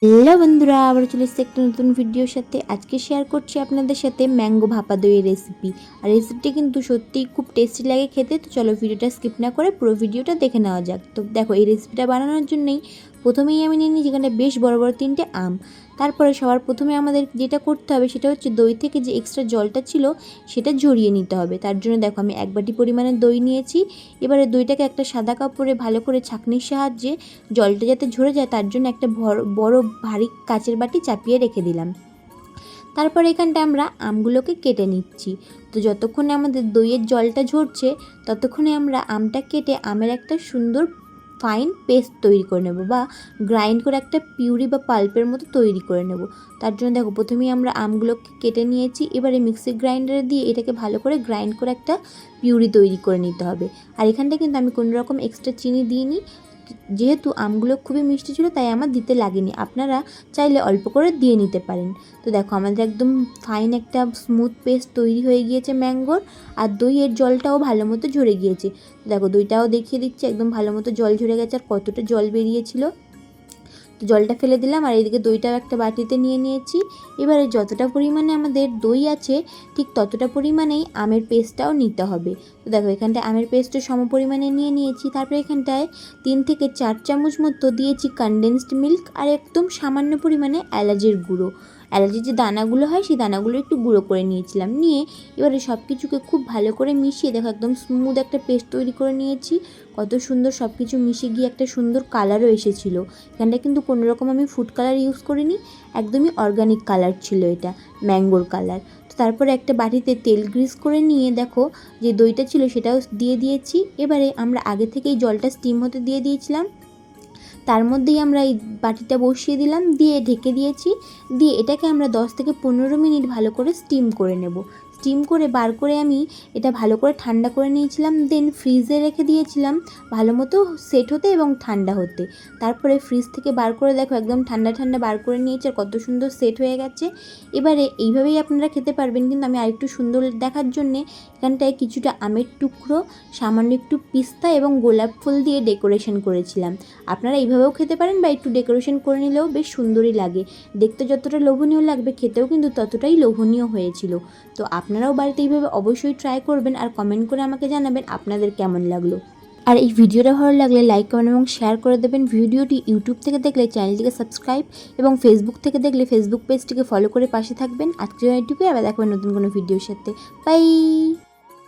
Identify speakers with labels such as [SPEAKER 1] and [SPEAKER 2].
[SPEAKER 1] Hello বন্ধুরা, আবার চলে এসেছি একটা নতুন ভিডিওর সাথে। আজকে শেয়ার করছি আপনাদের সাথে ম্যাঙ্গো ভাপা দইয়ের রেসিপি। আর রেসিপিটি কিন্তু সত্যিই খুব টেস্টি লাগে খেতে। তো চলো ভিডিওটা স্কিপ না করে পুরো ভিডিওটা দেখে নেওয়া যাক। তো দেখো, এই রেসিপিটা বানানোর জন্যই প্রথমেই আমি নিয়ে নিই যেখানে বেশ বড় বড় 3টে আম। তারপরে সবার প্রথমে আমাদের যেটা করতে হবে সেটা হচ্ছে দই থেকে যে এক্সট্রা জলটা ছিল সেটা ঝরিয়ে নিতে হবে। তার জন্য দেখো আমি 1 বাটি পরিমাণে দই নিয়েছি। এবারে দইটাকে একটা সাদা কাপড়ে ভালো করে ছাঁকনির সাহায্যে জলটা যাতে ঝরে যায় তার জন্য একটা বড় ভারী কাচের বাটি চাপিয়ে রেখে দিলাম। তারপর এখানটা আমরা আমগুলোকে কেটে নিচ্ছি। তো যতক্ষণে আমাদের দইয়ের জলটা ঝরছে ততক্ষণে আমরা আমটা কেটে আমের একটা সুন্দর ফাইন পেস্ট তৈরি করে নেব, বা গ্রাইন্ড করে একটা পিউরি বা পাল্পের মতো তৈরি করে নেব। তার জন্য দেখো প্রথমেই আমরা আমগুলোকে কেটে নিয়েছি। এবারে মিক্সি গ্রাইন্ডারে দিয়ে এটাকে ভালো করে গ্রাইন্ড করে একটা পিউরি তৈরি করে নিতে হবে। আর এখানটা কিন্তু আমি কোনো রকম এক্সট্রা চিনি দিইনি, যেহেতু আমগুলো খুবই মিষ্টি ছিল তাই আমার দিতে লাগেনি। আপনারা চাইলে অল্প করে দিয়ে নিতে পারেন। তো দেখো আমাদের একদম ফাইন একটা স্মুথ পেস্ট তৈরি হয়ে গিয়েছে ম্যাঙ্গোর। আর দইয়ের জলটাও ভালো মতো ঝরে গিয়েছে। দেখো দইটাও দেখিয়ে দিচ্ছে, একদম ভালো মতো জল ঝরে গেছে আর কতটা জল বেরিয়েছিল। তো জলটা ফেলে দিলাম আর এইদিকে দইটাও একটা বাটিতে নিয়ে নিয়েছি। এবারে যতটা পরিমাণে আমাদের দই আছে ঠিক ততটা পরিমাণেই আমের পেস্টটাও নিতে হবে। তো দেখো এখানটায় আমের পেস্টও সম পরিমাণে নিয়ে নিয়েছি। তারপরে এখানটায় 3 থেকে 4 চামচ মতো দিয়েছি কনডেন্সড মিল্ক আর একদম সামান্য পরিমাণে এলাচের গুঁড়ো। এলাচের যে দানাগুলো হয় সেই দানাগুলো একটু গুঁড়ো করে নিয়েছিলাম। নিয়ে এবারে সব কিছুকে খুব ভালো করে মিশিয়ে দেখো একদম স্মুথ একটা পেস্ট তৈরি করে নিয়েছি। কত সুন্দর সব কিছু মিশে গিয়ে একটা সুন্দর কালারও এসেছিলো। এখানটা কিন্তু কোনো রকম আমি ফুড কালার ইউজ করিনি, একদমই অর্গানিক কালার ছিল, এটা ম্যাঙ্গোর কালার। তো তারপরে একটা বাটিতে তেল গ্রিস করে নিয়ে দেখো যে দইটা ছিল সেটাও দিয়ে দিয়েছি। এবারে আমরা আগে থেকেই জলটা স্টিম হতে দিয়ে দিয়েছিলাম, তার মধ্যেই আমরা এই বাটিটা বসিয়ে দিলাম, দিয়ে ঢেকে দিয়েছি। দিয়ে এটাকে আমরা 10 থেকে 15 মিনিট ভালো করে স্টিম করে নেব। স্টিম করে বার করে আমি এটা ভালো করে ঠান্ডা করে নিয়েছিলাম, দেন ফ্রিজে রেখে দিয়েছিলাম ভালো মতো সেট হতে এবং ঠান্ডা হতে। তারপরে ফ্রিজ থেকে বার করে দেখো একদম ঠান্ডা ঠান্ডা বার করে নিয়েছি আর কত সুন্দর সেট হয়ে গেছে। এবারে এইভাবেই আপনারা খেতে পারবেন, কিন্তু আমি আরেকটু সুন্দর দেখার জন্যে এখানটায় কিছুটা আমের টুকরো, সামান্য একটু পিস্তা এবং গোলাপ ফুল দিয়ে ডেকোরেশন করেছিলাম। আপনারা এইভাবেও খেতে পারেন বা একটু ডেকোরেশন করে নিলেও বেশ সুন্দরই লাগে। দেখতে যতটা লোভনীয় লাগবে খেতেও কিন্তু ততটাই লোভনীয় হয়েছিল। তো আপনারাও বাড়িতে এইভাবে অবশ্যই ট্রাই করবেন আর কমেন্ট করে আমাকে জানাবেন আপনাদের কেমন লাগলো। আর এই ভিডিওটা ভালো লাগলে লাইক কমেন্ট এবং শেয়ার করে দেবেন। ভিডিওটি ইউটিউব থেকে দেখলে চ্যানেলটিকে সাবস্ক্রাইব এবং ফেসবুক থেকে দেখলে ফেসবুক পেজটিকে ফলো করে পাশে থাকবেন। আজকের এইটুকুই, আবার দেখবেন নতুন কোনো ভিডিওর সাথে। বাই।